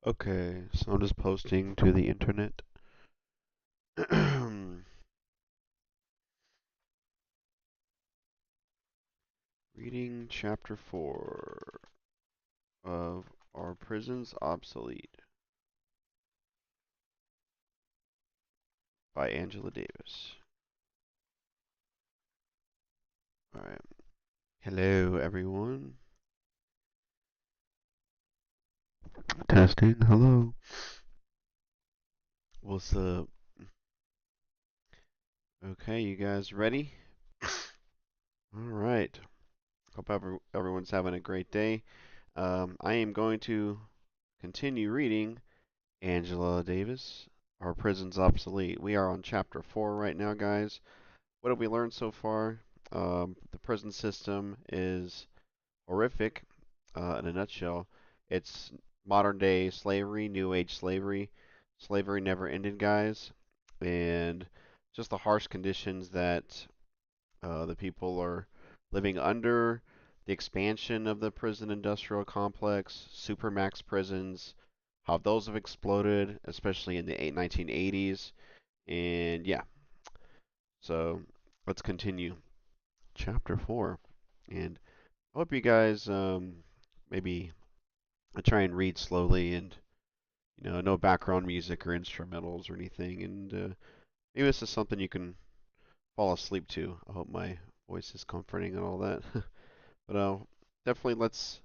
Okay, so I'm just posting to the internet. Reading chapter 4 of Are Prisons Obsolete by Angela Davis. Alright. Hello, everyone. Testing. Hello. What's up? Okay, you guys ready? Alright. Hope everyone's having a great day. I am going to continue reading Angela Davis, Are Prisons Obsolete? We are on chapter 4 right now, guys. What have we learned so far? The prison system is horrific in a nutshell. It's modern day slavery, new age slavery. Slavery never ended, guys. And just the harsh conditions that the people are living under, the expansion of the prison industrial complex, supermax prisons, how those have exploded, especially in the 1980s. And yeah, so let's continue. Chapter 4. And I hope you guys maybe try and read slowly and no background music or instrumentals or anything. And maybe this is something you can fall asleep to. I hope my voice is comforting and all that. But definitely let's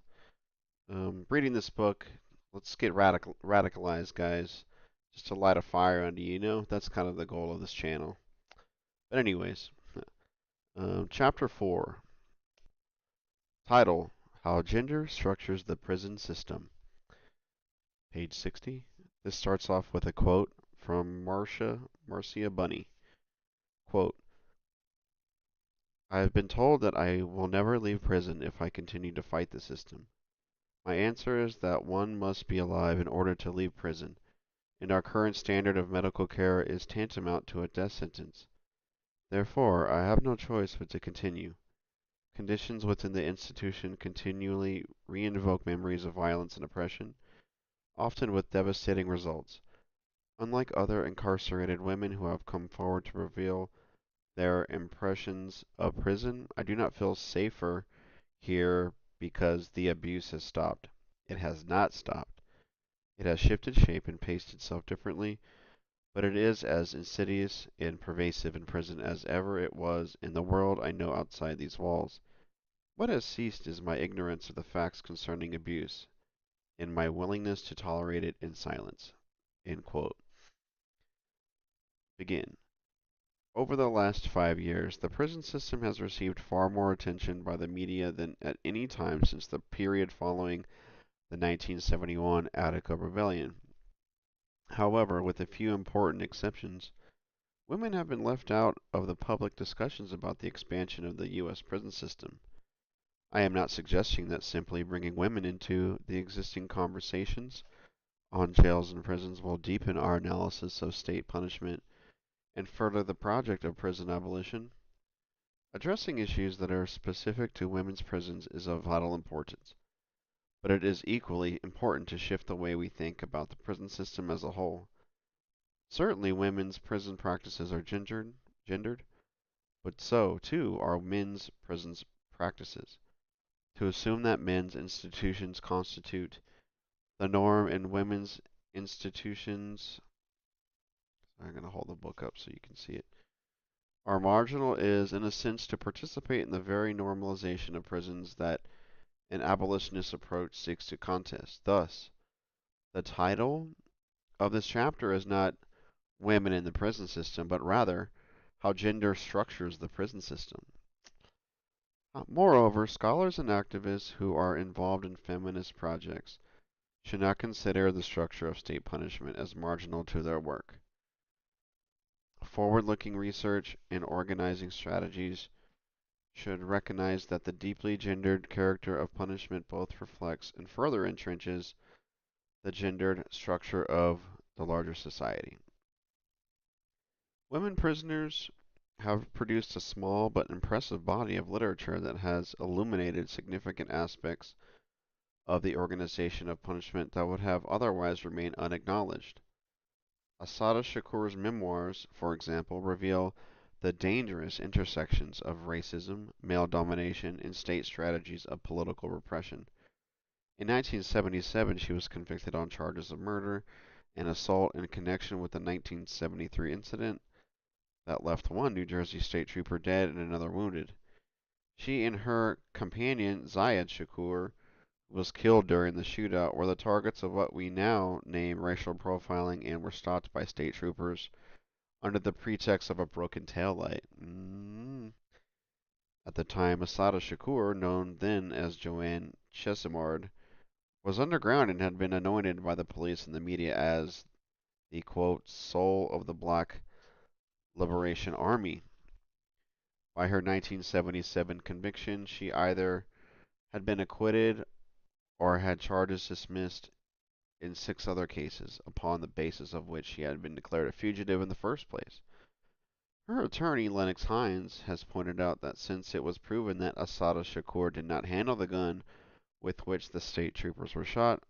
reading this book. Let's get radicalized, guys. Just to light a fire under you. That's kind of the goal of this channel. But anyways, chapter 4. Title: How Gender Structures the Prison System. Page 60. This starts off with a quote from Marcia Bunny. Quote, I have been told that I will never leave prison if I continue to fight the system. My answer is that one must be alive in order to leave prison, and our current standard of medical care is tantamount to a death sentence. Therefore, I have no choice but to continue. Conditions within the institution continually reinvoke memories of violence and oppression, often with devastating results. Unlike other incarcerated women who have come forward to reveal their impressions of prison, I do not feel safer here because the abuse has stopped. It has not stopped. It has shifted shape and paced itself differently, but it is as insidious and pervasive in prison as ever it was in the world I know outside these walls. What has ceased is my ignorance of the facts concerning abuse, and my willingness to tolerate it in silence. End quote. Begin. Over the last 5 years, the prison system has received far more attention by the media than at any time since the period following the 1971 Attica Rebellion. However, with a few important exceptions, women have been left out of the public discussions about the expansion of the U.S. prison system. I am not suggesting that simply bringing women into the existing conversations on jails and prisons will deepen our analysis of state punishment and further the project of prison abolition. Addressing issues that are specific to women's prisons is of vital importance, but it is equally important to shift the way we think about the prison system as a whole. Certainly, women's prison practices are gendered, but so, too, are men's prison practices. To assume that men's institutions constitute the norm and women's institutions, I'm going to hold the book up so you can see it, are marginal is, in a sense, to participate in the very normalization of prisons that an abolitionist approach seeks to contest. Thus, the title of this chapter is not Women in the Prison System, but rather How Gender Structures the Prison System. Moreover, scholars and activists who are involved in feminist projects should not consider the structure of state punishment as marginal to their work. Forward-looking research and organizing strategies should recognize that the deeply gendered character of punishment both reflects and further entrenches the gendered structure of the larger society. Women prisoners have produced a small but impressive body of literature that has illuminated significant aspects of the organization of punishment that would have otherwise remained unacknowledged. Asada Shakur's memoirs, for example, reveal the dangerous intersections of racism, male domination, and state strategies of political repression. In 1977, she was convicted on charges of murder and assault in connection with the 1973 incident that left one New Jersey state trooper dead and another wounded. She and her companion, Zayed Shakur, was killed during the shootout, were the targets of what we now name racial profiling and were stopped by state troopers under the pretext of a broken taillight. At the time, Asada Shakur, known then as Joanne Chesimard, was underground and had been anointed by the police and the media as the quote, soul of the Black Liberation Army. By her 1977 conviction, she either had been acquitted or had charges dismissed in 6 other cases, upon the basis of which she had been declared a fugitive in the first place. Her attorney, Lennox Hines, has pointed out that since it was proven that Asada Shakur did not handle the gun with which the state troopers were shot,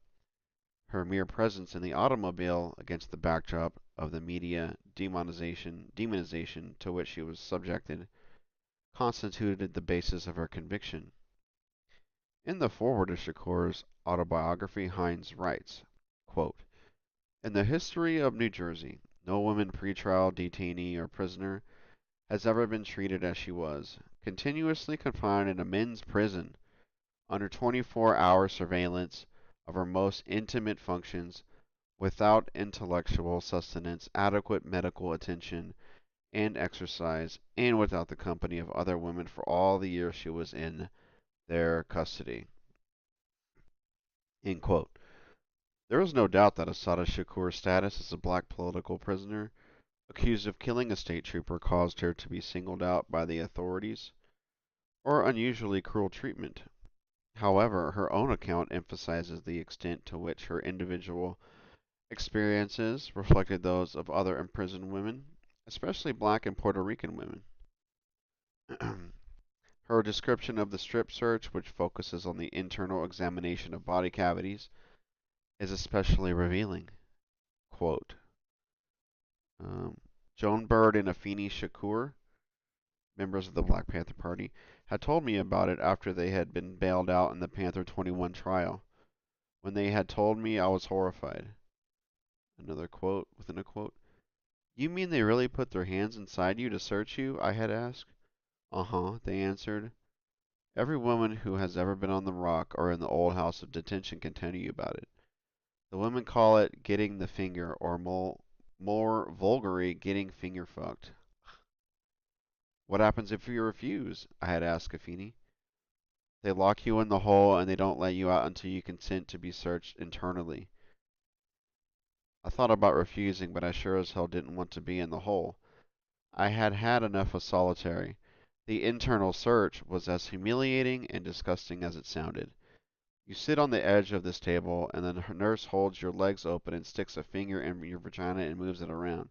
her mere presence in the automobile, against the backdrop of the media demonization to which she was subjected, constituted the basis of her conviction. In the foreword to Shakur's autobiography, Hines writes, quote, in the history of New Jersey, no woman pretrial detainee or prisoner has ever been treated as she was, continuously confined in a men's prison, under 24-hour surveillance of her most intimate functions, without intellectual sustenance, adequate medical attention and exercise, and without the company of other women for all the years she was in their custody. End quote. There is no doubt that Asada Shakur's status as a black political prisoner accused of killing a state trooper caused her to be singled out by the authorities, or unusually cruel treatment. However, her own account emphasizes the extent to which her individual experiences reflected those of other imprisoned women, especially black and Puerto Rican women. Her description of the strip search, which focuses on the internal examination of body cavities, is especially revealing. Quote, um, Joan Bird and Afeni Shakur, members of the Black Panther Party, had told me about it after they had been bailed out in the Panther 21 trial. When they had told me, I was horrified. Another quote within a quote. You mean they really put their hands inside you to search you? I had asked. Uh-huh, they answered. Every woman who has ever been on the Rock or in the old house of detention can tell you about it. The women call it getting the finger, or more vulgarly, getting finger fucked. What happens if you refuse? I had asked Afeni. They lock you in the hole and they don't let you out until you consent to be searched internally. I thought about refusing, but I sure as hell didn't want to be in the hole. I had had enough of solitary. The internal search was as humiliating and disgusting as it sounded. You sit on the edge of this table, and the nurse holds your legs open and sticks a finger in your vagina and moves it around.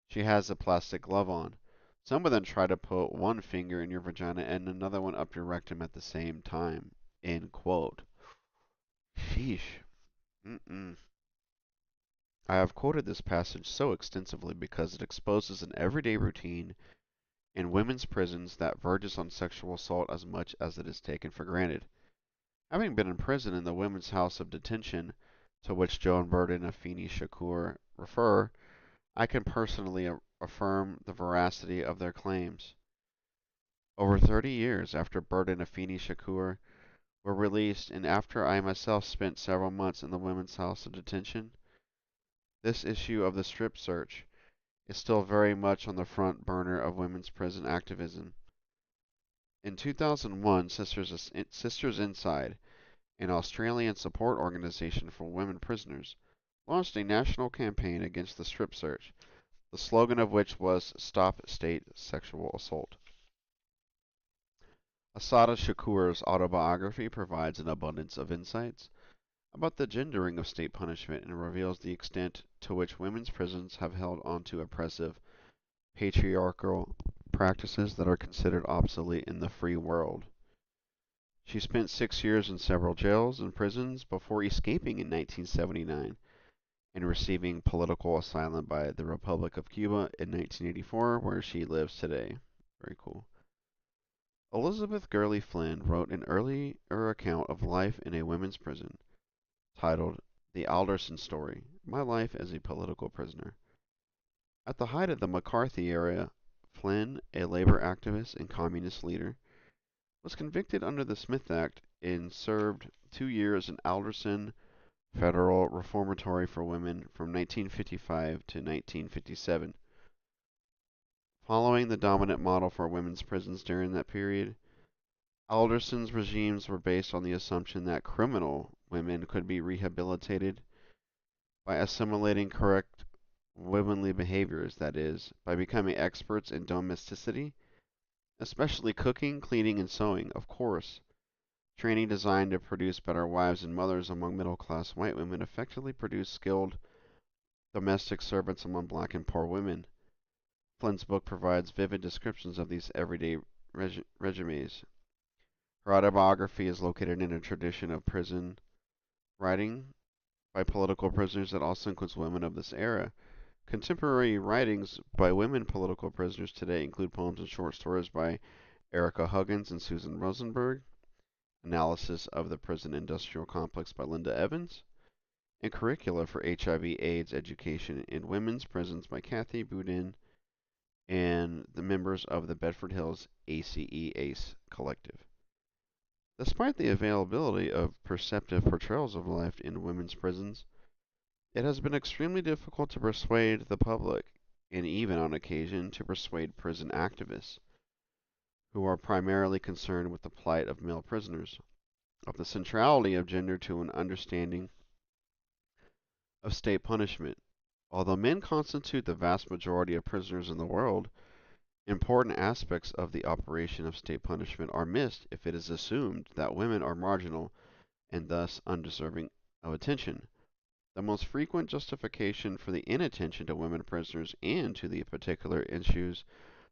She has a plastic glove on. Some of them try to put one finger in your vagina and another one up your rectum at the same time. End quote. Sheesh. Mm-mm. I have quoted this passage so extensively because it exposes an everyday routine in women's prisons that verges on sexual assault as much as it is taken for granted. Having been in prison in the women's house of detention, to which Joan Bird and Afeni Shakur refer, I can personally affirm the veracity of their claims. Over 30 years after Bird and Afeni Shakur were released, and after I myself spent several months in the women's house of detention, this issue of the strip search is still very much on the front burner of women's prison activism. In 2001, Sisters Inside, an Australian support organization for women prisoners, launched a national campaign against the strip search, the slogan of which was Stop State Sexual Assault. Asada Shakur's autobiography provides an abundance of insights about the gendering of state punishment and reveals the extent to which women's prisons have held onto oppressive, patriarchal practices that are considered obsolete in the free world. She spent 6 years in several jails and prisons before escaping in 1979 and receiving political asylum by the Republic of Cuba in 1984, where she lives today. Very cool. Elizabeth Gurley Flynn wrote an earlier account of life in a women's prison titled The Alderson Story: My Life as a Political Prisoner. At the height of the McCarthy era, Flynn, a labor activist and communist leader, was convicted under the Smith Act and served 2 years in Alderson Federal Reformatory for Women from 1955 to 1957. Following the dominant model for women's prisons during that period, Alderson's regimes were based on the assumption that criminal women could be rehabilitated by assimilating correct womanly behaviors, that is, by becoming experts in domesticity, especially cooking, cleaning, and sewing, of course. Training designed to produce better wives and mothers among middle class white women effectively produced skilled domestic servants among black and poor women. Flynn's book provides vivid descriptions of these everyday regimes. Her autobiography is located in a tradition of prison writing by political prisoners that also includes women of this era. Contemporary writings by women political prisoners today include poems and short stories by Erica Huggins and Susan Rosenberg, analysis of the prison industrial complex by Linda Evans, and curricula for HIV/AIDS education in women's prisons by Kathy Boudin and the members of the Bedford Hills ACE collective. Despite the availability of perceptive portrayals of life in women's prisons, it has been extremely difficult to persuade the public, and even on occasion to persuade prison activists, who are primarily concerned with the plight of male prisoners, of the centrality of gender to an understanding of state punishment. Although men constitute the vast majority of prisoners in the world, important aspects of the operation of state punishment are missed if it is assumed that women are marginal and thus undeserving of attention. The most frequent justification for the inattention to women prisoners and to the particular issues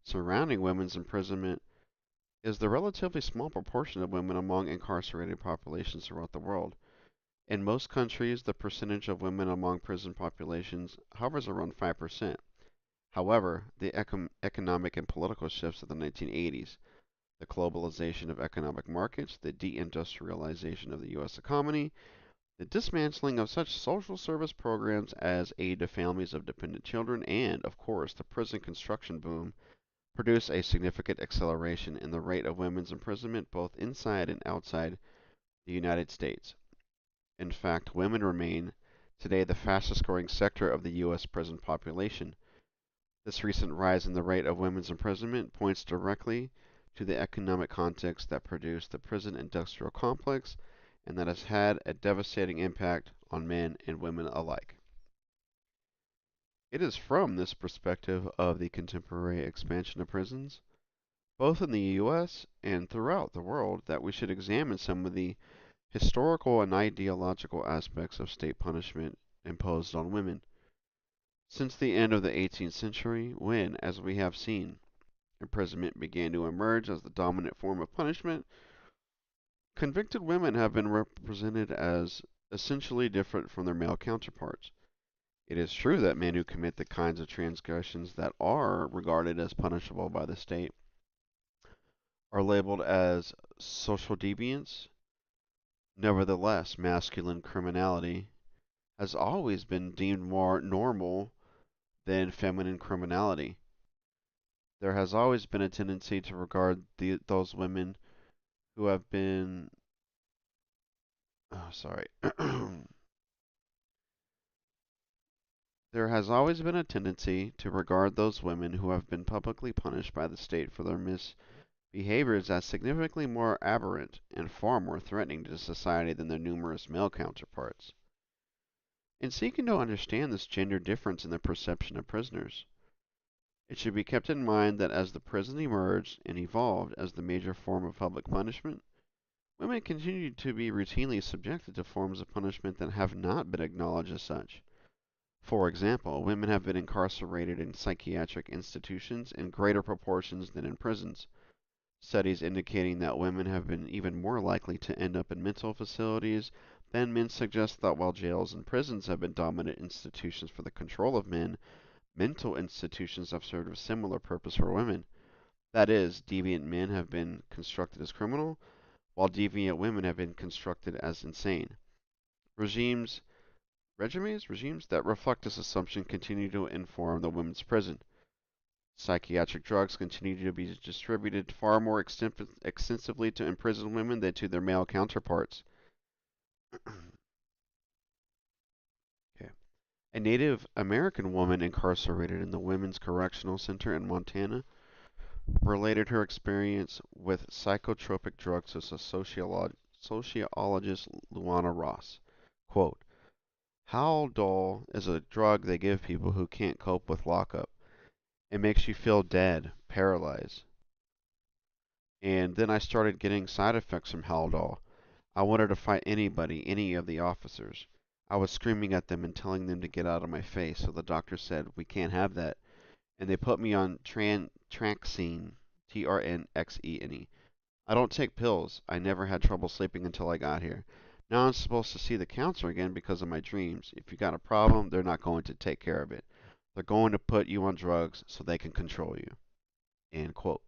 surrounding women's imprisonment is the relatively small proportion of women among incarcerated populations throughout the world. In most countries, the percentage of women among prison populations hovers around 5%. However, the economic and political shifts of the 1980s, the globalization of economic markets, the deindustrialization of the U.S. economy, the dismantling of such social service programs as aid to families of dependent children, and, of course, the prison construction boom produced a significant acceleration in the rate of women's imprisonment both inside and outside the United States. In fact, women remain today the fastest growing sector of the U.S. prison population. This recent rise in the rate of women's imprisonment points directly to the economic context that produced the prison industrial complex and that has had a devastating impact on men and women alike. It is from this perspective of the contemporary expansion of prisons, both in the U.S. and throughout the world, that we should examine some of the historical and ideological aspects of state punishment imposed on women. Since the end of the 18th century, when, as we have seen, imprisonment began to emerge as the dominant form of punishment, convicted women have been represented as essentially different from their male counterparts. It is true that men who commit the kinds of transgressions that are regarded as punishable by the state are labeled as social deviants. Nevertheless, masculine criminality has always been deemed more normal than feminine criminality. There has always been a tendency to regard those women who have been, oh, sorry, there has always been a tendency to regard those women who have been publicly punished by the state for their misbehaviors as significantly more aberrant and far more threatening to society than their numerous male counterparts. In seeking to understand this gender difference in the perception of prisoners, it should be kept in mind that as the prison emerged and evolved as the major form of public punishment, women continued to be routinely subjected to forms of punishment that have not been acknowledged as such. For example, women have been incarcerated in psychiatric institutions in greater proportions than in prisons. Studies indicating that women have been even more likely to end up in mental facilities than men suggest that while jails and prisons have been dominant institutions for the control of men, mental institutions have served a similar purpose for women. That is, deviant men have been constructed as criminal, while deviant women have been constructed as insane. Regimes, regimes that reflect this assumption continue to inform the women's prison. Psychiatric drugs continue to be distributed far more extensively to imprisoned women than to their male counterparts. Okay. A Native American woman incarcerated in the Women's Correctional Center in Montana related her experience with psychotropic drugs to sociologist Luana Ross. Quote, Haldol is a drug they give people who can't cope with lockup. It makes you feel dead, paralyzed. And then I started getting side effects from Haldol. I wanted to fight anybody, any of the officers. I was screaming at them and telling them to get out of my face, so the doctor said, we can't have that. And they put me on Tranxene, Trnxene. I don't take pills. I never had trouble sleeping until I got here. Now I'm supposed to see the counselor again because of my dreams. If you got a problem, they're not going to take care of it. They're going to put you on drugs so they can control you. End quote.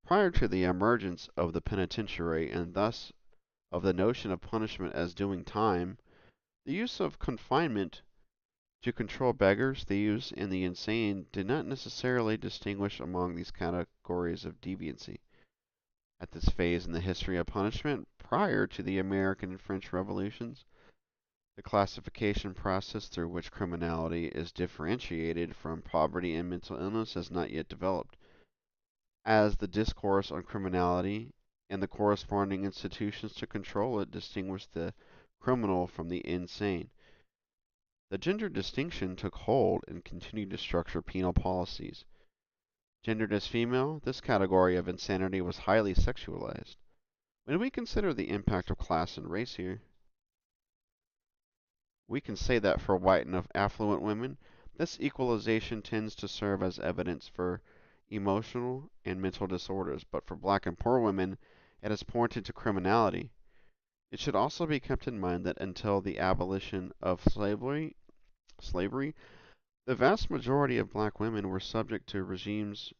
Prior to the emergence of the penitentiary and thus of the notion of punishment as doing time, the use of confinement to control beggars, thieves, and the insane did not necessarily distinguish among these categories of deviancy. At this phase in the history of punishment, prior to the American and French Revolutions, the classification process through which criminality is differentiated from poverty and mental illness has not yet developed. As the discourse on criminality and the corresponding institutions to control it distinguish the criminal from the insane, the gender distinction took hold and continued to structure penal policies. Gendered as female, this category of insanity was highly sexualized. When we consider the impact of class and race here, we can say that for white and affluent women, this equalization tends to serve as evidence for emotional and mental disorders, but for black and poor women, it has pointed to criminality. It should also be kept in mind that until the abolition of slavery, the vast majority of black women were subject to regimes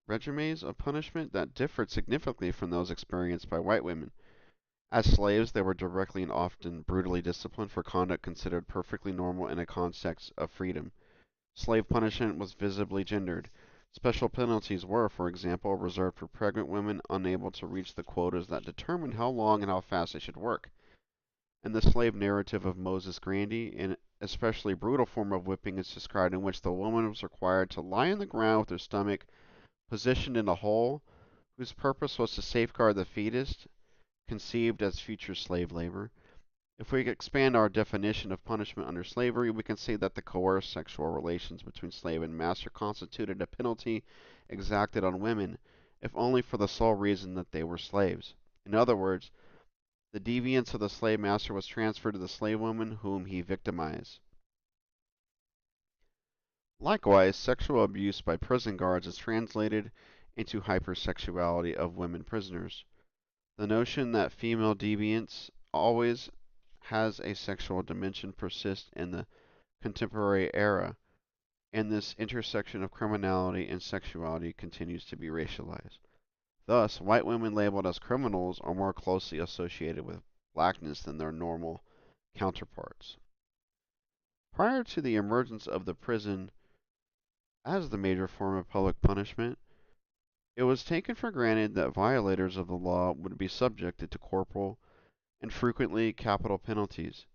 of punishment that differed significantly from those experienced by white women. As slaves, they were directly and often brutally disciplined for conduct considered perfectly normal in a context of freedom. Slave punishment was visibly gendered. Special penalties were, for example, reserved for pregnant women unable to reach the quotas that determined how long and how fast they should work. In the slave narrative of Moses Grandy, an especially brutal form of whipping is described in which the woman was required to lie on the ground with her stomach positioned in a hole, whose purpose was to safeguard the fetus, conceived as future slave labor. If we expand our definition of punishment under slavery, we can see that the coerced sexual relations between slave and master constituted a penalty exacted on women, if only for the sole reason that they were slaves. In other words, the deviance of the slave master was transferred to the slave woman whom he victimized. Likewise, sexual abuse by prison guards is translated into hypersexuality of women prisoners. The notion that female deviance always has a sexual dimension persists in the contemporary era, and this intersection of criminality and sexuality continues to be racialized. Thus, white women labeled as criminals are more closely associated with blackness than their normal counterparts. Prior to the emergence of the prison as the major form of public punishment, it was taken for granted that violators of the law would be subjected to corporal and frequently capital penalties.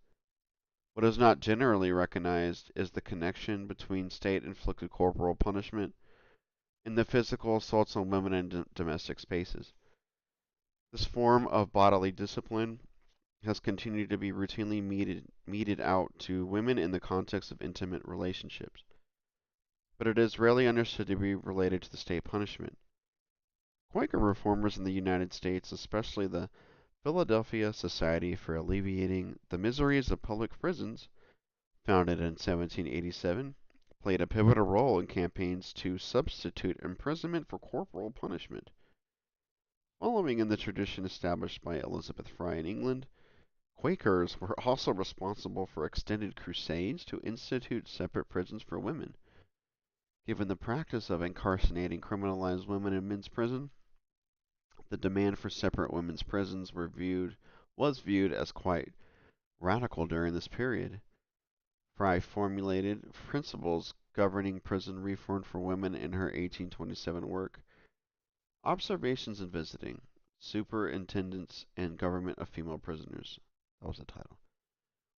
What is not generally recognized is the connection between state inflicted corporal punishment and the physical assaults on women in domestic spaces. This form of bodily discipline has continued to be routinely meted out to women in the context of intimate relationships, but it is rarely understood to be related to the state punishment. Quaker reformers in the United States, especially the Philadelphia Society for Alleviating the Miseries of Public Prisons, founded in 1787, played a pivotal role in campaigns to substitute imprisonment for corporal punishment. Following in the tradition established by Elizabeth Fry in England, Quakers were also responsible for extended crusades to institute separate prisons for women. Given the practice of incarcerating criminalized women in men's prison, the demand for separate women's prisons was viewed as quite radical during this period. Fry formulated principles governing prison reform for women in her 1827 work, Observations and Visiting, Superintendence and Government of Female Prisoners. That was the title.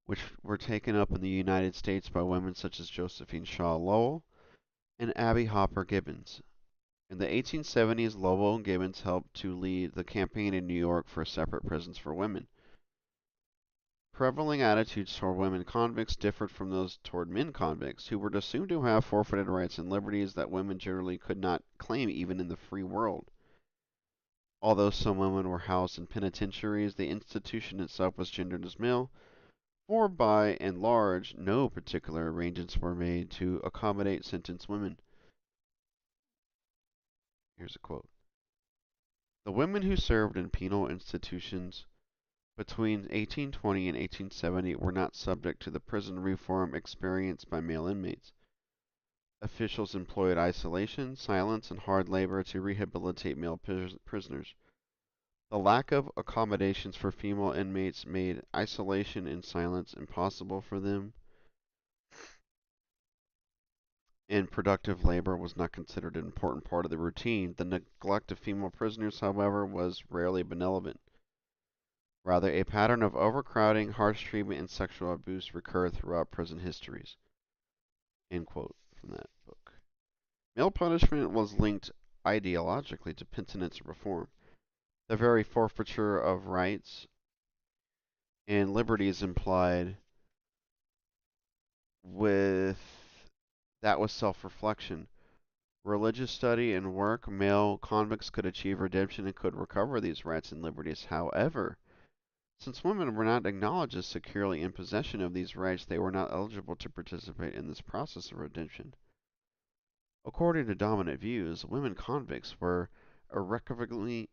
Which were taken up in the United States by women such as Josephine Shaw Lowell and Abby Hopper Gibbons. In the 1870s, Lowell and Gibbons helped to lead the campaign in New York for separate prisons for women. Prevailing attitudes toward women convicts differed from those toward men convicts, who were assumed to have forfeited rights and liberties that women generally could not claim even in the free world. Although some women were housed in penitentiaries, the institution itself was gendered as male, for by and large no particular arrangements were made to accommodate sentenced women. Here's a quote. The women who served in penal institutions between 1820 and 1870 were not subject to the prison reform experienced by male inmates. Officials employed isolation, silence, and hard labor to rehabilitate male prisoners. The lack of accommodations for female inmates made isolation and silence impossible for them, and productive labor was not considered an important part of the routine. The neglect of female prisoners, however, was rarely benevolent. Rather, a pattern of overcrowding, harsh treatment, and sexual abuse recurred throughout prison histories. End quote from that book. Male punishment was linked ideologically to penitence reform. The very forfeiture of rights and liberties implied with that was self-reflection. Religious study and work, male convicts could achieve redemption and could recover these rights and liberties. However, since women were not acknowledged as securely in possession of these rights, they were not eligible to participate in this process of redemption. According to dominant views, women convicts were irrevocably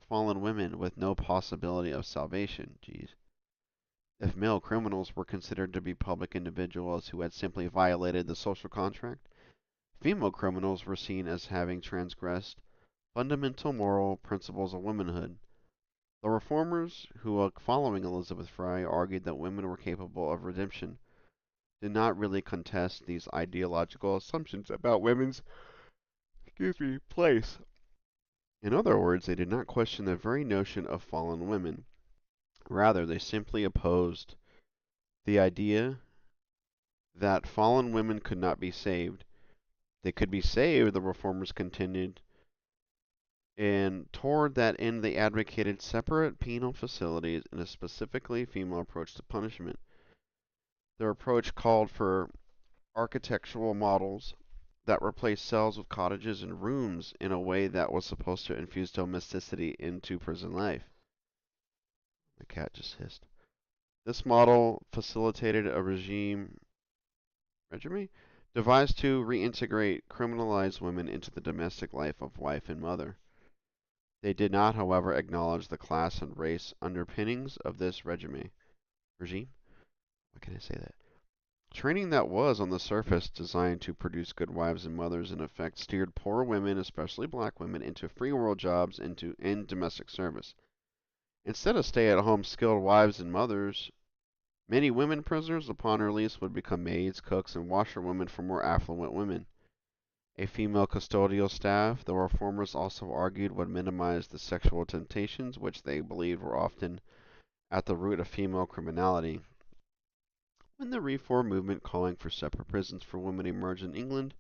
fallen women with no possibility of salvation. Jeez. If male criminals were considered to be public individuals who had simply violated the social contract, female criminals were seen as having transgressed fundamental moral principles of womanhood. The reformers, who, following Elizabeth Fry, argued that women were capable of redemption, did not really contest these ideological assumptions about women's place. In other words, they did not question the very notion of fallen women. Rather, they simply opposed the idea that fallen women could not be saved. They could be saved, the reformers continued, and toward that end they advocated separate penal facilities and a specifically female approach to punishment. Their approach called for architectural models that replaced cells with cottages and rooms in a way that was supposed to infuse domesticity into prison life. The cat just hissed. This model facilitated a regime devised to reintegrate criminalized women into the domestic life of wife and mother. They did not, however, acknowledge the class and race underpinnings of this regime. Why can't I say that? Training that was, on the surface, designed to produce good wives and mothers, in effect steered poor women, especially black women, into free world jobs in domestic service. Instead of stay-at-home skilled wives and mothers, many women prisoners, upon release, would become maids, cooks, and washerwomen for more affluent women. A female custodial staff, the reformers also argued, would minimize the sexual temptations which they believed were often at the root of female criminality. When the reform movement calling for separate prisons for women emerged in England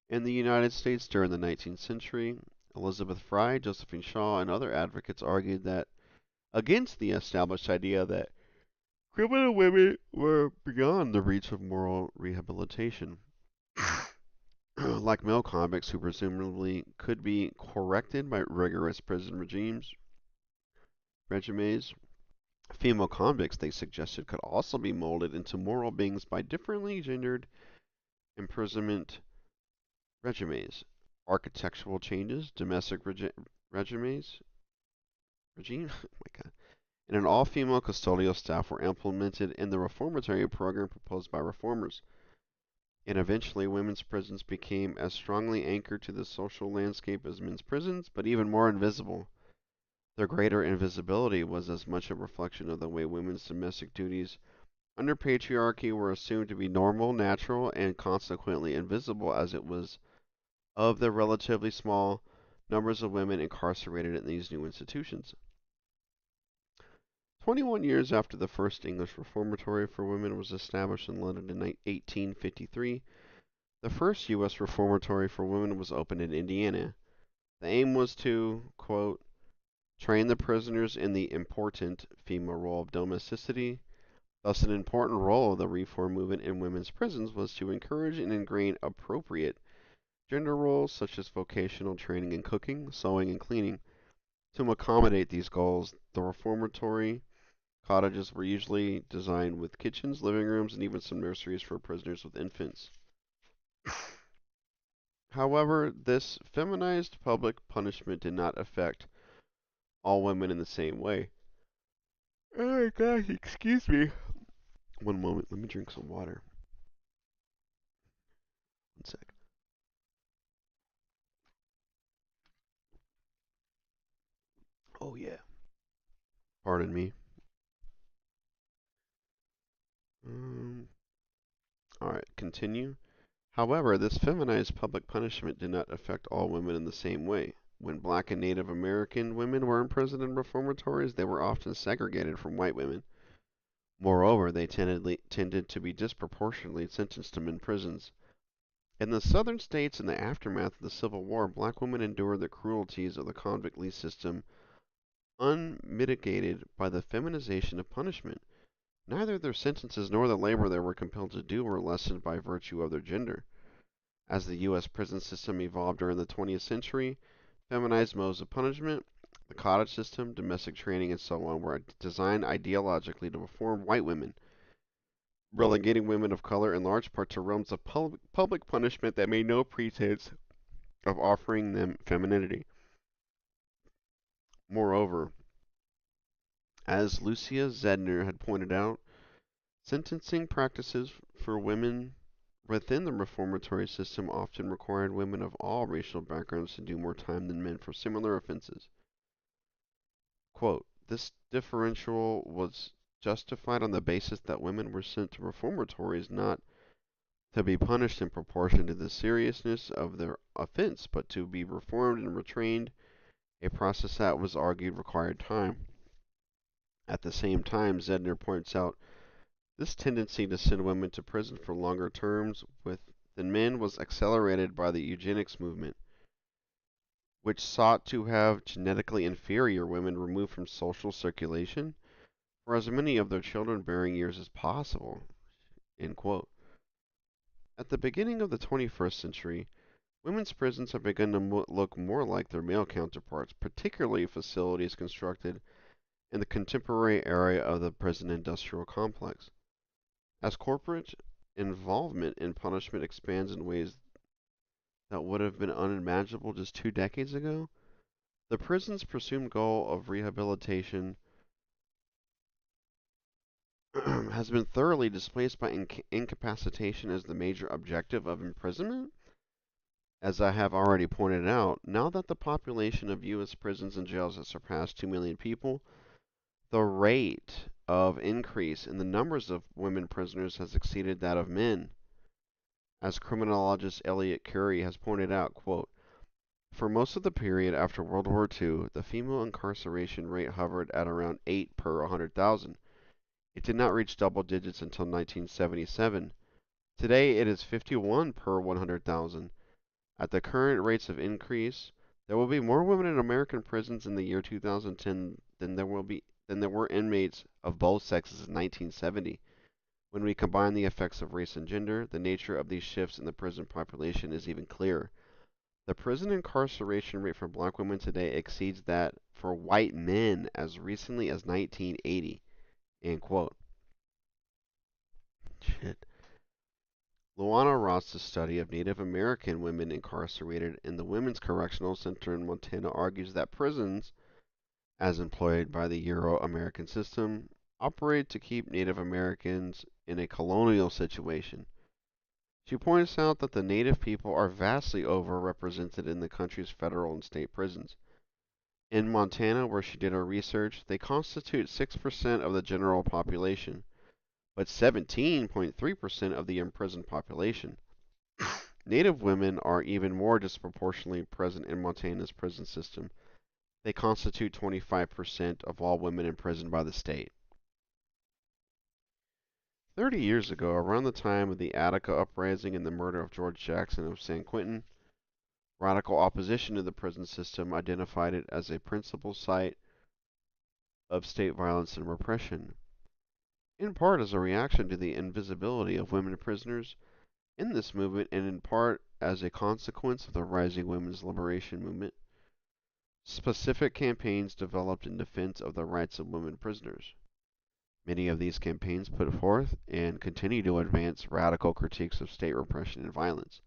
and the United States during the 19th century, Elizabeth Fry, Josephine Shaw, and other advocates argued that against the established idea that criminal women were beyond the reach of moral rehabilitation. Like male convicts who presumably could be corrected by rigorous prison regimes, Female convicts, they suggested, could also be molded into moral beings by differently gendered imprisonment regimes, architectural changes, domestic regimes, regime, oh my God, and an all-female custodial staff were implemented in the reformatory program proposed by reformers. And eventually, women's prisons became as strongly anchored to the social landscape as men's prisons, but even more invisible. Their greater invisibility was as much a reflection of the way women's domestic duties under patriarchy were assumed to be normal, natural, and consequently invisible as it was of the relatively small numbers of women incarcerated in these new institutions. 21 years after the first English reformatory for women was established in London in 1853, the first U.S. reformatory for women was opened in Indiana. The aim was to, quote, train the prisoners in the important female role of domesticity. Thus, an important role of the reform movement in women's prisons was to encourage and ingrain appropriate gender roles such as vocational training in cooking, sewing, and cleaning. To accommodate these goals, the reformatory cottages were usually designed with kitchens, living rooms, and even some nurseries for prisoners with infants. However, this feminized public punishment did not affect all women in the same way. Oh my gosh, excuse me. One moment, let me drink some water. One sec. Oh yeah. Pardon me. Um, alright, continue. However, this feminized public punishment did not affect all women in the same way. When black and Native American women were imprisoned in reformatories, they were often segregated from white women. Moreover, they tended to be disproportionately sentenced to men prisons. In the southern states in the aftermath of the Civil War, black women endured the cruelties of the convict lease system unmitigated by the feminization of punishment. Neither their sentences nor the labor they were compelled to do were lessened by virtue of their gender. As the U.S. prison system evolved during the 20th century, feminized modes of punishment, the cottage system, domestic training, and so on were designed ideologically to reform white women, relegating women of color in large part to realms of public punishment that made no pretense of offering them femininity. Moreover, as Lucia Zedner had pointed out, sentencing practices for women within the reformatory system often required women of all racial backgrounds to do more time than men for similar offenses. Quote, this differential was justified on the basis that women were sent to reformatories not to be punished in proportion to the seriousness of their offense, but to be reformed and retrained, a process that was argued required time. At the same time, Zedner points out this tendency to send women to prison for longer terms than men was accelerated by the eugenics movement, which sought to have genetically inferior women removed from social circulation for as many of their children bearing years as possible. End quote. At the beginning of the 21st century, women's prisons have begun to look more like their male counterparts, particularly facilities constructed in the contemporary area of the prison industrial complex. As corporate involvement in punishment expands in ways that would have been unimaginable just 2 decades ago, the prison's presumed goal of rehabilitation has been thoroughly displaced by incapacitation as the major objective of imprisonment. As I have already pointed out, now that the population of U.S. prisons and jails has surpassed 2 million people, the rate of increase in the numbers of women prisoners has exceeded that of men. As criminologist Elliot Curry has pointed out, quote, for most of the period after World War II, the female incarceration rate hovered at around 8 per 100,000. It did not reach double digits until 1977. Today it is 51 per 100,000. At the current rates of increase, there will be more women in American prisons in the year 2010 than there were inmates of both sexes in 1970. When we combine the effects of race and gender, the nature of these shifts in the prison population is even clearer. The prison incarceration rate for black women today exceeds that for white men as recently as 1980. End quote. Shit. Luana Ross's study of Native American women incarcerated in the Women's Correctional Center in Montana argues that prisons, as employed by the Euro American system, operate to keep Native Americans in a colonial situation. She points out that the Native people are vastly overrepresented in the country's federal and state prisons. In Montana, where she did her research, they constitute 6% of the general population, but 17.3% of the imprisoned population. Native women are even more disproportionately present in Montana's prison system. They constitute 25% of all women imprisoned by the state. 30 years ago, around the time of the Attica uprising and the murder of George Jackson of San Quentin, radical opposition to the prison system identified it as a principal site of state violence and repression, in part as a reaction to the invisibility of women prisoners in this movement, and in part as a consequence of the rising women's liberation movement. Specific campaigns developed in defense of the rights of women prisoners. Many of these campaigns put forth and continue to advance radical critiques of state repression and violence.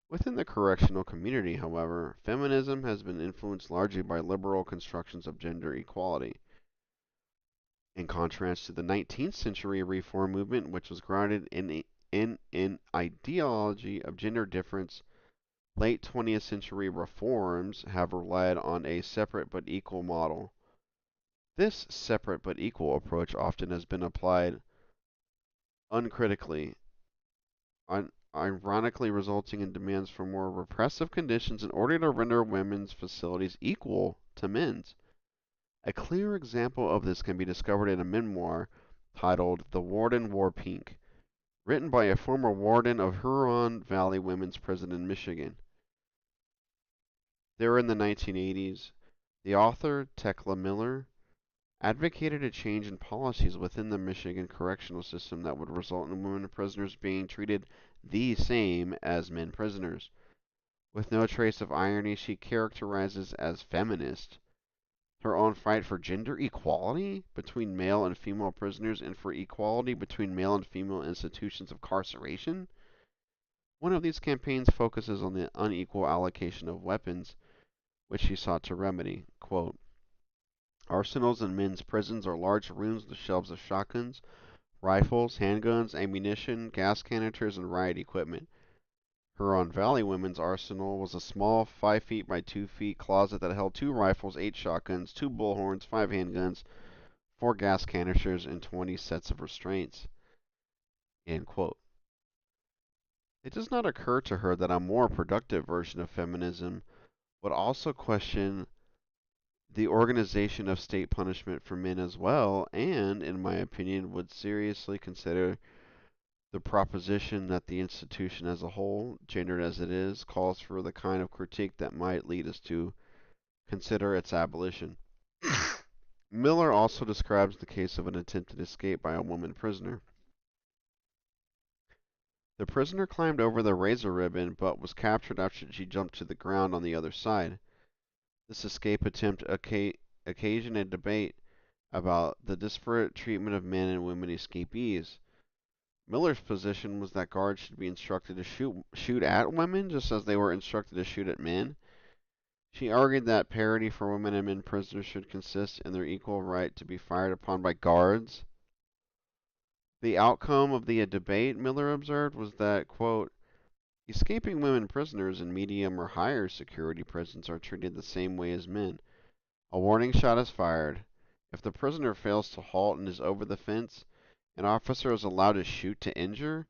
Within the correctional community, however, feminism has been influenced largely by liberal constructions of gender equality. In contrast to the 19th century reform movement, which was grounded in an ideology of gender difference, late 20th century reforms have relied on a separate but equal model. This separate but equal approach often has been applied uncritically, ironically resulting in demands for more repressive conditions in order to render women's facilities equal to men's. A clear example of this can be discovered in a memoir titled The Warden Wore Pink, written by a former warden of Huron Valley Women's Prison in Michigan. There in the 1980s, the author, Tekla Miller, advocated a change in policies within the Michigan correctional system that would result in women prisoners being treated the same as men prisoners. With no trace of irony, she characterizes as feminist her own fight for gender equality between male and female prisoners and for equality between male and female institutions of carceration. One of these campaigns focuses on the unequal allocation of weapons, which she sought to remedy. Quote, arsenals in men's prisons are large rooms with shelves of shotguns, rifles, handguns, ammunition, gas canisters, and riot equipment. Huron Valley Women's Arsenal was a small 5 feet by 2 feet closet that held 2 rifles, 8 shotguns, 2 bullhorns, 5 handguns, 4 gas canisters, and 20 sets of restraints. End quote. It does not occur to her that a more productive version of feminism would also question the organization of state punishment for men as well, and, in my opinion, would seriously consider the proposition that the institution as a whole, gendered as it is, calls for the kind of critique that might lead us to consider its abolition. Miller also describes the case of an attempted escape by a woman prisoner. The prisoner climbed over the razor ribbon but was captured after she jumped to the ground on the other side. This escape attempt occasioned a debate about the disparate treatment of men and women escapees. Miller's position was that guards should be instructed to shoot at women just as they were instructed to shoot at men. She argued that parity for women and men prisoners should consist in their equal right to be fired upon by guards. The outcome of the debate, Miller observed, was that, quote, escaping women prisoners in medium or higher security prisons are treated the same way as men. A warning shot is fired. If the prisoner fails to halt and is over the fence, an officer is allowed to shoot to injure.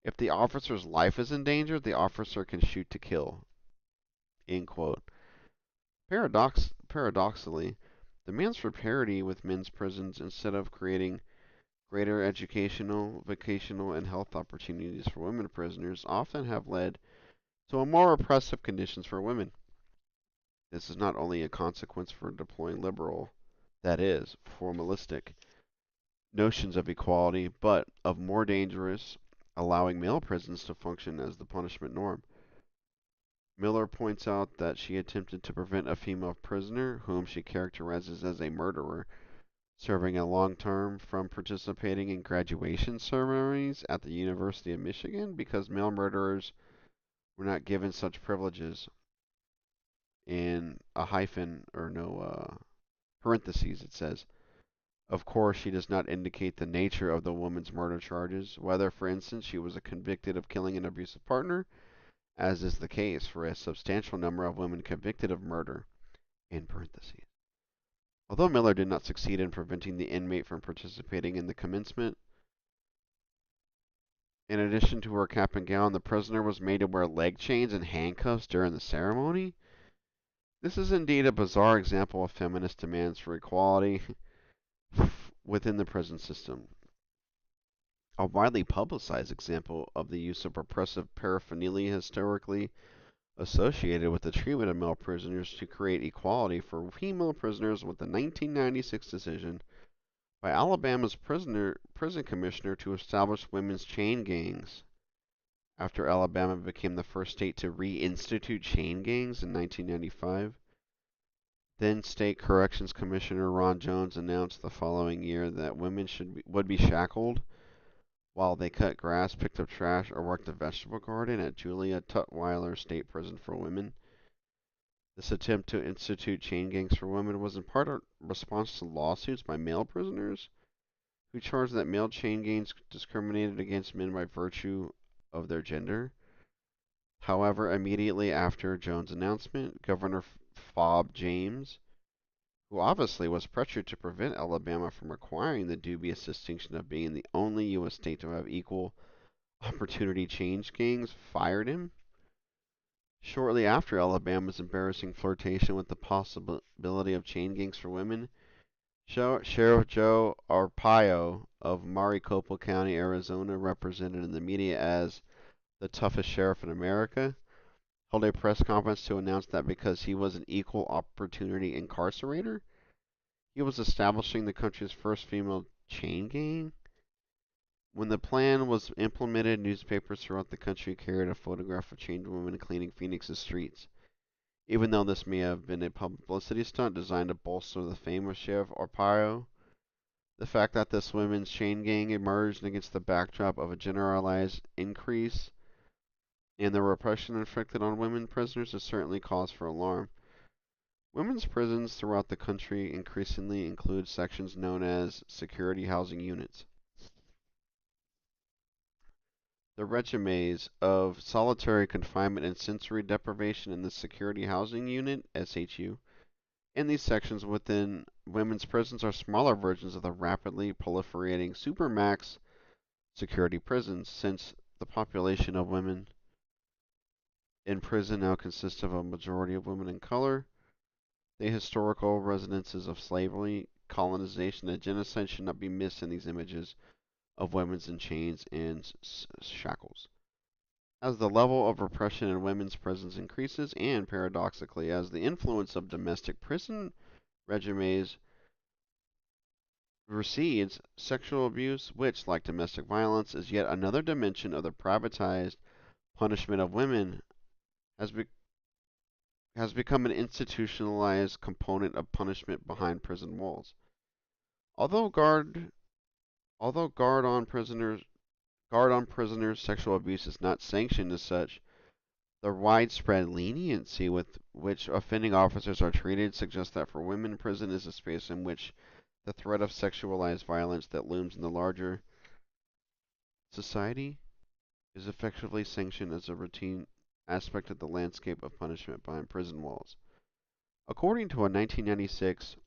If the officer's life is in danger, the officer can shoot to kill. End quote. Paradoxically, demands for parity with men's prisons instead of creating greater educational, vocational, and health opportunities for women prisoners often have led to a more oppressive conditions for women. This is not only a consequence for deploying liberal, that is, formalistic, notions of equality, but of more dangerous, allowing male prisons to function as the punishment norm. Miller points out that she attempted to prevent a female prisoner, whom she characterizes as a murderer, serving a long term from participating in graduation ceremonies at the University of Michigan because male murderers were not given such privileges in a hyphen or no parentheses. It says, of course, she does not indicate the nature of the woman's murder charges, whether, for instance, she was convicted of killing an abusive partner, as is the case for a substantial number of women convicted of murder, in parentheses. Although Miller did not succeed in preventing the inmate from participating in the commencement, in addition to her cap and gown, the prisoner was made to wear leg chains and handcuffs during the ceremony. This is indeed a bizarre example of feminist demands for equality within the prison system. A widely publicized example of the use of oppressive paraphernalia historically associated with the treatment of male prisoners to create equality for female prisoners with the 1996 decision by Alabama's prison commissioner to establish women's chain gangs. After Alabama became the first state to reinstitute chain gangs in 1995, then State Corrections Commissioner Ron Jones announced the following year that would be shackled while they cut grass, picked up trash, or worked the vegetable garden at Julia Tutwiler State Prison for Women. This attempt to institute chain gangs for women was in part a response to lawsuits by male prisoners who charged that male chain gangs discriminated against men by virtue of their gender. However, immediately after Jones' announcement, Governor Fob James, who obviously was pressured to prevent Alabama from acquiring the dubious distinction of being the only U.S. state to have equal opportunity change gangs, fired him. Shortly after Alabama's embarrassing flirtation with the possibility of chain gangs for women, Sheriff Joe Arpaio of Maricopa County, Arizona, represented in the media as the toughest sheriff in America, held a press conference to announce that because he was an equal opportunity incarcerator, he was establishing the country's first female chain gang. When the plan was implemented, newspapers throughout the country carried a photograph of chained women cleaning Phoenix's streets. Even though this may have been a publicity stunt designed to bolster the fame of Sheriff Arpaio, the fact that this women's chain gang emerged against the backdrop of a generalized increase in the repression inflicted on women prisoners is certainly cause for alarm. Women's prisons throughout the country increasingly include sections known as security housing units. The regimes of solitary confinement and sensory deprivation in the security housing unit (SHU) in these sections within women's prisons are smaller versions of the rapidly proliferating supermax security prisons, since the population of women in prison now consists of a majority of women of color. The historical residences of slavery, colonization, and genocide should not be missed in these images of women in chains and shackles. As the level of repression in women's prisons increases, and paradoxically, as the influence of domestic prison regimes recedes, sexual abuse, which, like domestic violence, is yet another dimension of the privatized punishment of women, has, be- has become an institutionalized component of punishment behind prison walls. Although guard although guard on prisoners sexual abuse is not sanctioned as such, the widespread leniency with which offending officers are treated suggests that for women, prison is a space in which the threat of sexualized violence that looms in the larger society is effectively sanctioned as a routine aspect of the landscape of punishment behind prison walls. According to a 1996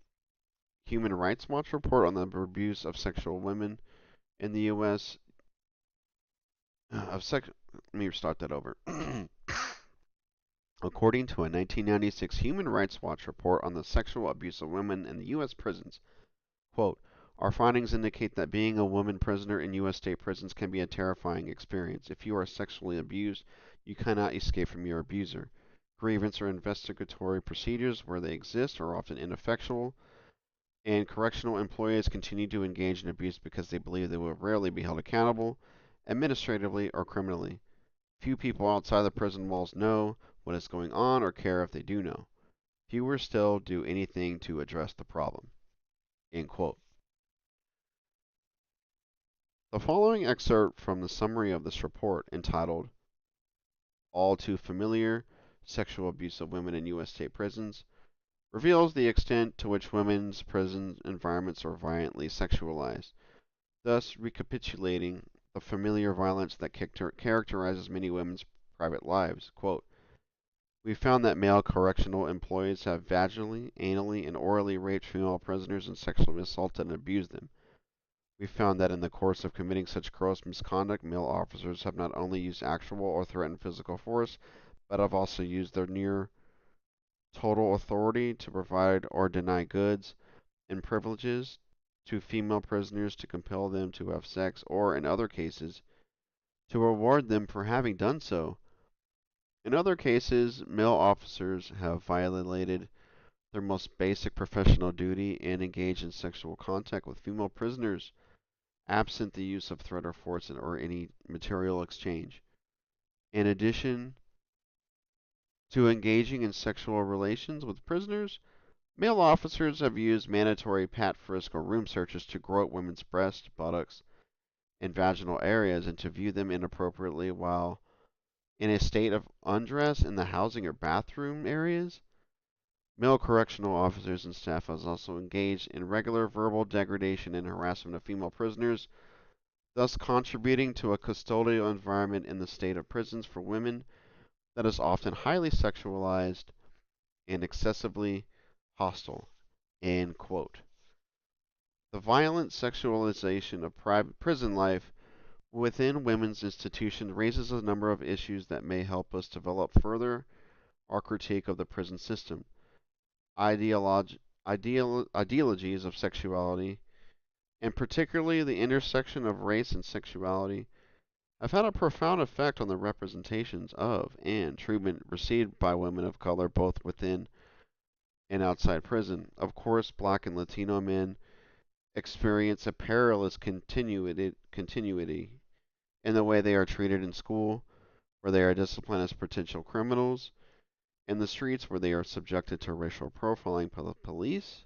Human Rights Watch report on the abuse of sexual women in the U.S., let me start that over. According to a 1996 Human Rights Watch report on the sexual abuse of women in the U.S. prisons, quote, our findings indicate that being a woman prisoner in U.S. state prisons can be a terrifying experience. If you are sexually abused, you cannot escape from your abuser. Grievance or investigatory procedures, where they exist, are often ineffectual, and correctional employees continue to engage in abuse because they believe they will rarely be held accountable, administratively or criminally. Few people outside the prison walls know what is going on or care if they do know. Fewer still do anything to address the problem. End quote. The following excerpt from the summary of this report, entitled All Too Familiar Sexual Abuse of Women in U.S. State Prisons, reveals the extent to which women's prison environments are violently sexualized, thus recapitulating the familiar violence that characterizes many women's private lives. Quote, we found that male correctional employees have vaginally, anally, and orally raped female prisoners and sexually assaulted and abused them. We found that in the course of committing such gross misconduct, male officers have not only used actual or threatened physical force, but have also used their near total authority to provide or deny goods and privileges to female prisoners to compel them to have sex, or in other cases, to reward them for having done so. In other cases, male officers have violated their most basic professional duty and engaged in sexual contact with female prisoners, absent the use of threat or force or any material exchange. In addition to engaging in sexual relations with prisoners, male officers have used mandatory pat, frisk, or room searches to grope women's breasts, buttocks, and vaginal areas and to view them inappropriately while in a state of undress in the housing or bathroom areas. Male correctional officers and staff have also engaged in regular verbal degradation and harassment of female prisoners, thus contributing to a custodial environment in the state of prisons for women that is often highly sexualized and excessively hostile. End quote. The violent sexualization of prison life within women's institutions raises a number of issues that may help us develop further our critique of the prison system. Ideologies of sexuality, and particularly the intersection of race and sexuality, have had a profound effect on the representations of and treatment received by women of color both within and outside prison. Of course, black and Latino men experience a perilous continuity in the way they are treated in school, where they are disciplined as potential criminals, in the streets, where they are subjected to racial profiling by the police,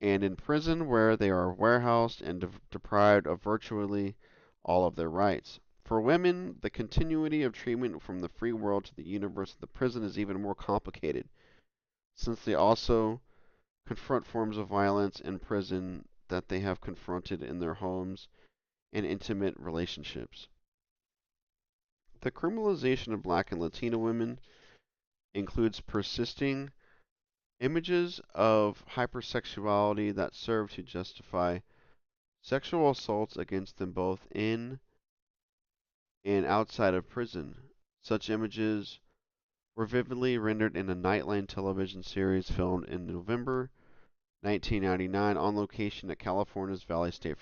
and in prison, where they are warehoused and deprived of virtually all of their rights. For women, the continuity of treatment from the free world to the universe of the prison is even more complicated, since they also confront forms of violence in prison that they have confronted in their homes and intimate relationships. The criminalization of black and Latino women includes persisting images of hypersexuality that serve to justify sexual assaults against them both in and outside of prison. Such images were vividly rendered in a Nightline television series filmed in November 1999 on location at California's Valley State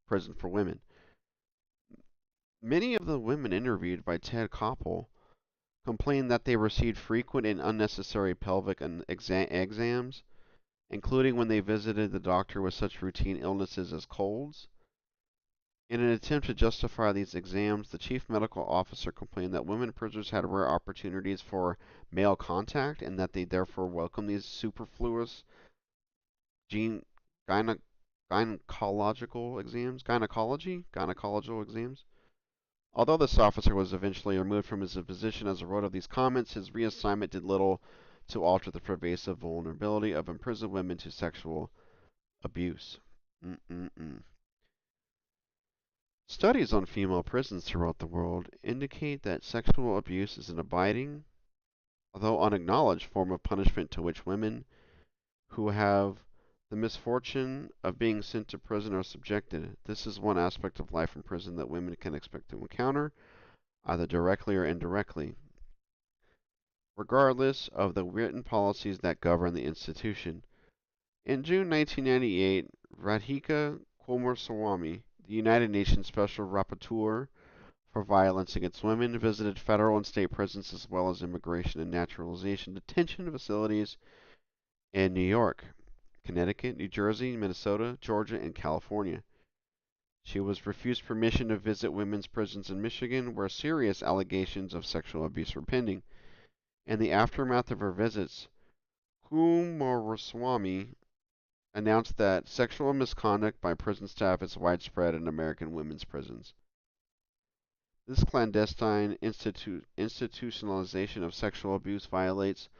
Prison for Women. Many of the women interviewed by Ted Koppel complained that they received frequent and unnecessary pelvic exams, including when they visited the doctor with such routine illnesses as colds. In an attempt to justify these exams, the chief medical officer complained that women prisoners had rare opportunities for male contact and that they therefore welcomed these superfluous gene gyne, gynecological exams. Although this officer was eventually removed from his position as a result of these comments, his reassignment did little to alter the pervasive vulnerability of imprisoned women to sexual abuse. Mm-mm-mm. Studies on female prisons throughout the world indicate that sexual abuse is an abiding, although unacknowledged, form of punishment to which women who have the misfortune of being sent to prison are subjected. This is one aspect of life in prison that women can expect to encounter, either directly or indirectly, regardless of the written policies that govern the institution. In June 1998, Radhika Kumaraswamy, the United Nations Special Rapporteur for Violence Against Women, visited federal and state prisons as well as immigration and naturalization detention facilities in New York, Connecticut, New Jersey, Minnesota, Georgia, and California. She was refused permission to visit women's prisons in Michigan, where serious allegations of sexual abuse were pending. In the aftermath of her visits, Kumaraswamy announced that sexual misconduct by prison staff is widespread in American women's prisons. This clandestine institutionalization of sexual abuse violates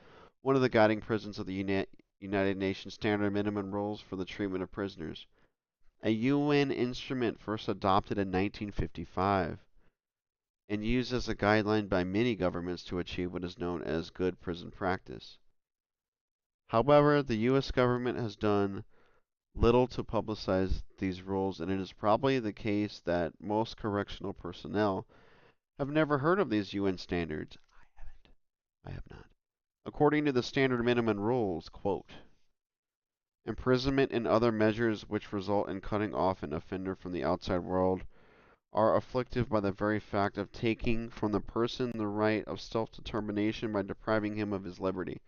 one of the guiding principles of the United Nations Standard Minimum Rules for the Treatment of Prisoners, a UN instrument first adopted in 1955 and used as a guideline by many governments to achieve what is known as good prison practice. However, the U.S. government has done little to publicize these rules, and it is probably the case that most correctional personnel have never heard of these UN standards. I have not. According to the standard minimum rules, quote, imprisonment and other measures which result in cutting off an offender from the outside world are afflictive by the very fact of taking from the person the right of self-determination by depriving him of his liberty.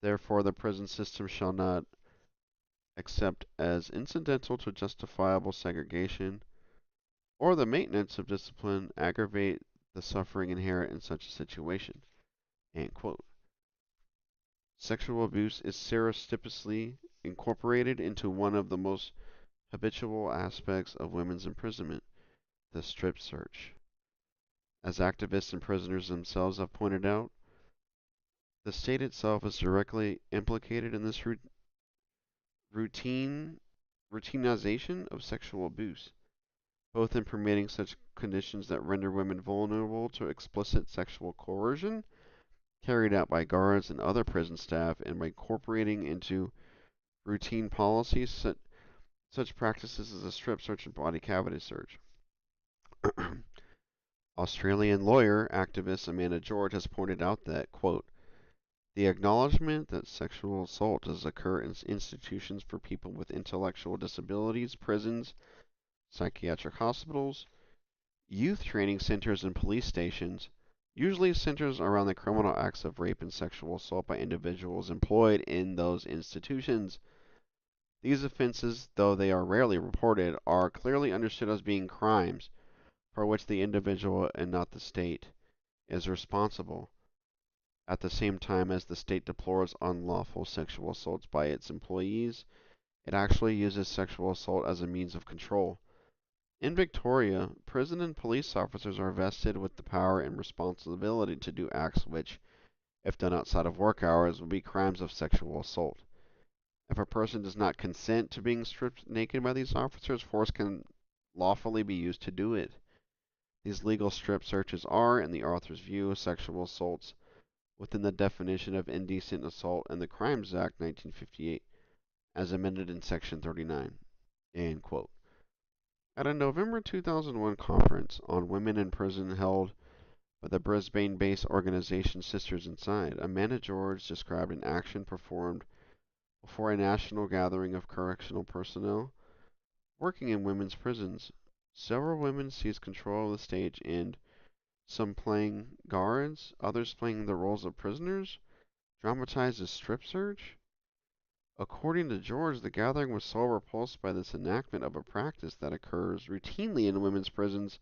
Therefore, the prison system shall not accept as incidental to justifiable segregation or the maintenance of discipline aggravate the suffering inherent in such a situation. End quote. Sexual abuse is surreptitiously incorporated into one of the most habitual aspects of women's imprisonment, the strip search. As activists and prisoners themselves have pointed out, the state itself is directly implicated in this routine routinization of sexual abuse, both in permitting such conditions that render women vulnerable to explicit sexual coercion carried out by guards and other prison staff, and by incorporating into routine policies such practices as a strip search and body cavity search. Australian lawyer activist Amanda George has pointed out that, quote, the acknowledgement that sexual assault does occur in institutions for people with intellectual disabilities, prisons, psychiatric hospitals, youth training centers, and police stations usually centers around the criminal acts of rape and sexual assault by individuals employed in those institutions. These offenses, though they are rarely reported, are clearly understood as being crimes for which the individual and not the state is responsible. At the same time as the state deplores unlawful sexual assaults by its employees, it actually uses sexual assault as a means of control. In Victoria, prison and police officers are vested with the power and responsibility to do acts which, if done outside of work hours, would be crimes of sexual assault. If a person does not consent to being stripped naked by these officers, force can lawfully be used to do it. These legal strip searches are, in the author's view, sexual assaults within the definition of indecent assault in the Crimes Act 1958, as amended in Section 39. End quote. At a November 2001 conference on women in prison held by the Brisbane-based organization Sisters Inside, Amanda George described an action performed before a national gathering of correctional personnel working in women's prisons. Several women seized control of the stage and, some playing guards, others playing the roles of prisoners, dramatized a strip search. According to George, the gathering was so repulsed by this enactment of a practice that occurs routinely in women's prisons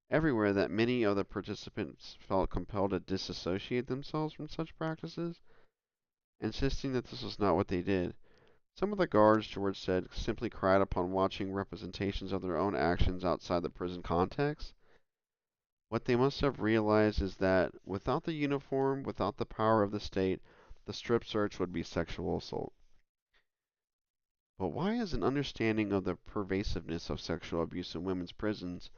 everywhere that many of the participants felt compelled to disassociate themselves from such practices, insisting that this was not what they did. Some of the guards, George said, simply cried upon watching representations of their own actions outside the prison context. What they must have realized is that without the uniform, without the power of the state, the strip search would be sexual assault. But why is an understanding of the pervasiveness of sexual abuse in women's prisons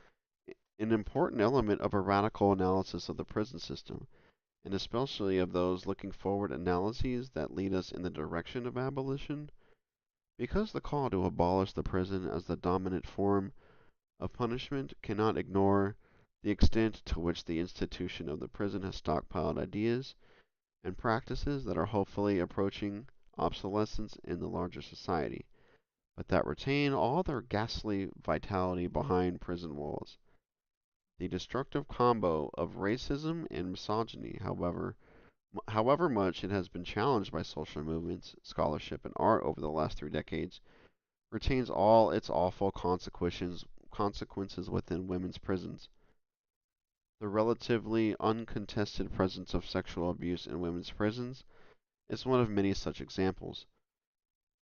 an important element of a radical analysis of the prison system, and especially of those looking forward analyses that lead us in the direction of abolition? Because the call to abolish the prison as the dominant form of punishment cannot ignore the extent to which the institution of the prison has stockpiled ideas and practices that are hopefully approaching obsolescence in the larger society, but that retain all their ghastly vitality behind prison walls. The destructive combo of racism and misogyny, however much it has been challenged by social movements, scholarship, and art over the last 3 decades, retains all its awful consequences within women's prisons. The relatively uncontested presence of sexual abuse in women's prisons is one of many such examples.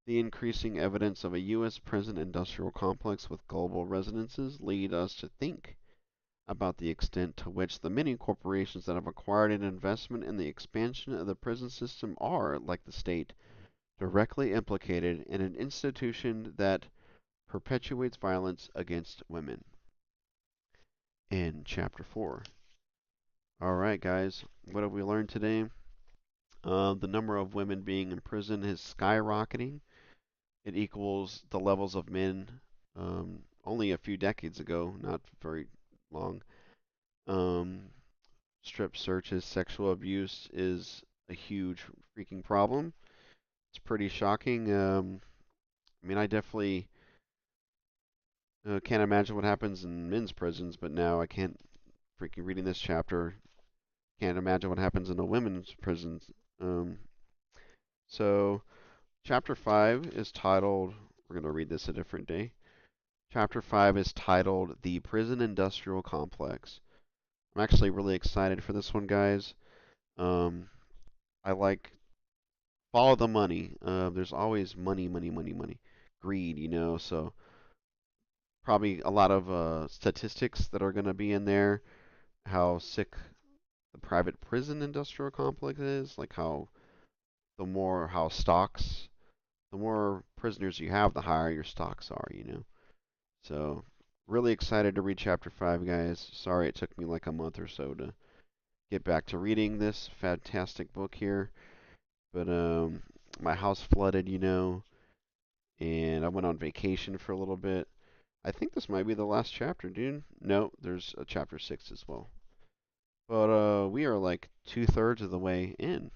The increasing evidence of a U.S. prison industrial complex with global resonances lead us to think about the extent to which the many corporations that have acquired an investment in the expansion of the prison system are, like the state, directly implicated in an institution that perpetuates violence against women. In Chapter 4. All right, guys, what have we learned today? The number of women being in prison is skyrocketing. It equals the levels of men only a few decades ago, not very long. Um, strip searches, sexual abuse is a huge freaking problem. It's pretty shocking. I mean, I definitely can't imagine what happens in men's prisons, but now I can't freaking reading this chapter. Can't imagine what happens in a women's prisons. Um, so chapter 5 is titled. We're going to read this a different day. Chapter 5 is titled The Prison Industrial Complex. I'm actually really excited for this one, guys. Um, I like follow the money. There's always money, money, money, money. Greed, so probably a lot of statistics that are going to be in there. How sick the private prison industrial complex is, like how stocks, the more prisoners you have, the higher your stocks are. So, really excited to read chapter 5, guys. Sorry it took me like a month or so to get back to reading this fantastic book here. But my house flooded, and I went on vacation for a little bit. I think this might be the last chapter, dude. No, there's a chapter 6 as well. But we are like 2/3 of the way in.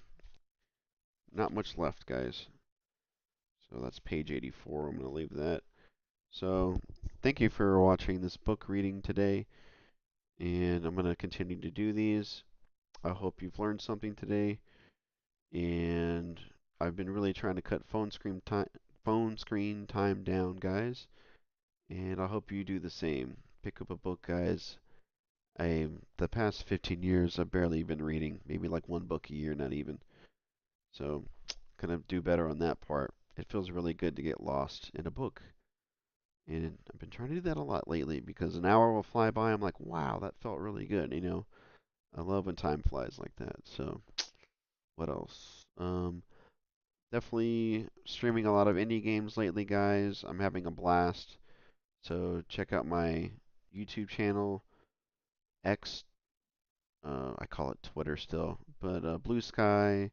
Not much left, guys. So that's page 84. I'm going to leave that. So, thank you for watching this book reading today, and I'm going to continue to do these. I hope you've learned something today, and I've been really trying to cut phone screen time down, guys, and I hope you do the same. Pick up a book, guys. The past 15 years I've barely been reading, maybe like one book a year, not even. So, gonna do better on that part. It feels really good to get lost in a book. And I've been trying to do that a lot lately because an hour will fly by. I'm like, wow, that felt really good. I love when time flies like that. So, what else? Definitely streaming a lot of indie games lately, guys. I'm having a blast. So, check out my YouTube channel, X. I call it Twitter still, but Blue Sky.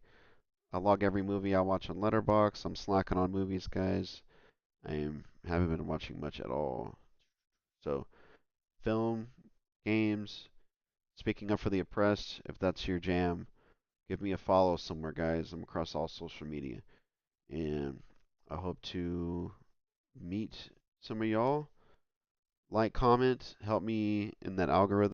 I log every movie I watch on Letterboxd. I'm slacking on movies, guys. Haven't been watching much at all. So, film, games, speaking up for the oppressed, if that's your jam, give me a follow somewhere, guys. I'm across all social media. And I hope to meet some of y'all. Like, comment, help me in that algorithm.